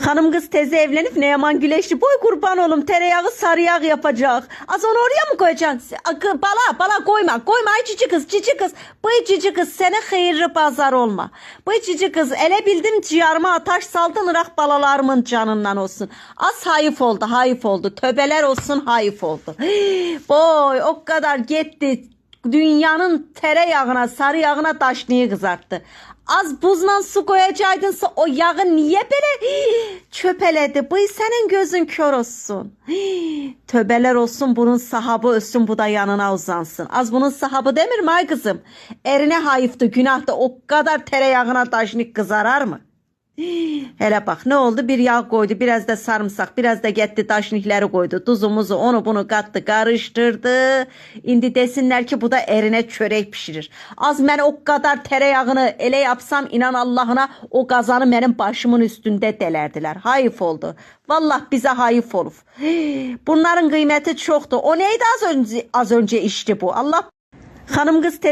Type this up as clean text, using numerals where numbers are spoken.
Hanım kız teyze evlenip ne yaman güleşli. Boy kurban oğlum, tereyağı sarıyağı yapacak. Az onu oraya mı koyacaksın? Bala koyma. Koyma ay cici kız. Bu cici kız sene hayırlı pazar olma. Bu cici kız ele bildim ciğerime ataş saldın ırak balalarımın canından olsun. Az hayıf oldu. Töbeler olsun hayıf oldu. Boy o kadar gitti. Dünyanın tereyağına sarı yağına taşnıyı kızarttı. Az buzla su koyacaktınsa o yağı niye böyle çöpeledi? Bu senin gözün kör olsun. Töbeler olsun bunun sahabı ölsün bu da yanına uzansın. Az bunun sahabı demir mi ay kızım? Erine hayıftı günahtı o kadar tereyağına taşnık kızarar mı? Hele bak ne oldu, bir yağ koydu, biraz da sarımsak, biraz da gitti taşnikleri koydu, tuzumuzu onu bunu kattı karıştırdı. İndi desinler ki bu da erine çörek pişirir. Az ben o kadar tereyağını ele yapsam inan Allah'ına o kazanı benim başımın üstünde delerdiler. Hayıf oldu. Vallahi bize hayıf olur. Bunların kıymeti çoktu. O neydi az önce içti bu? Allah hanım kız tez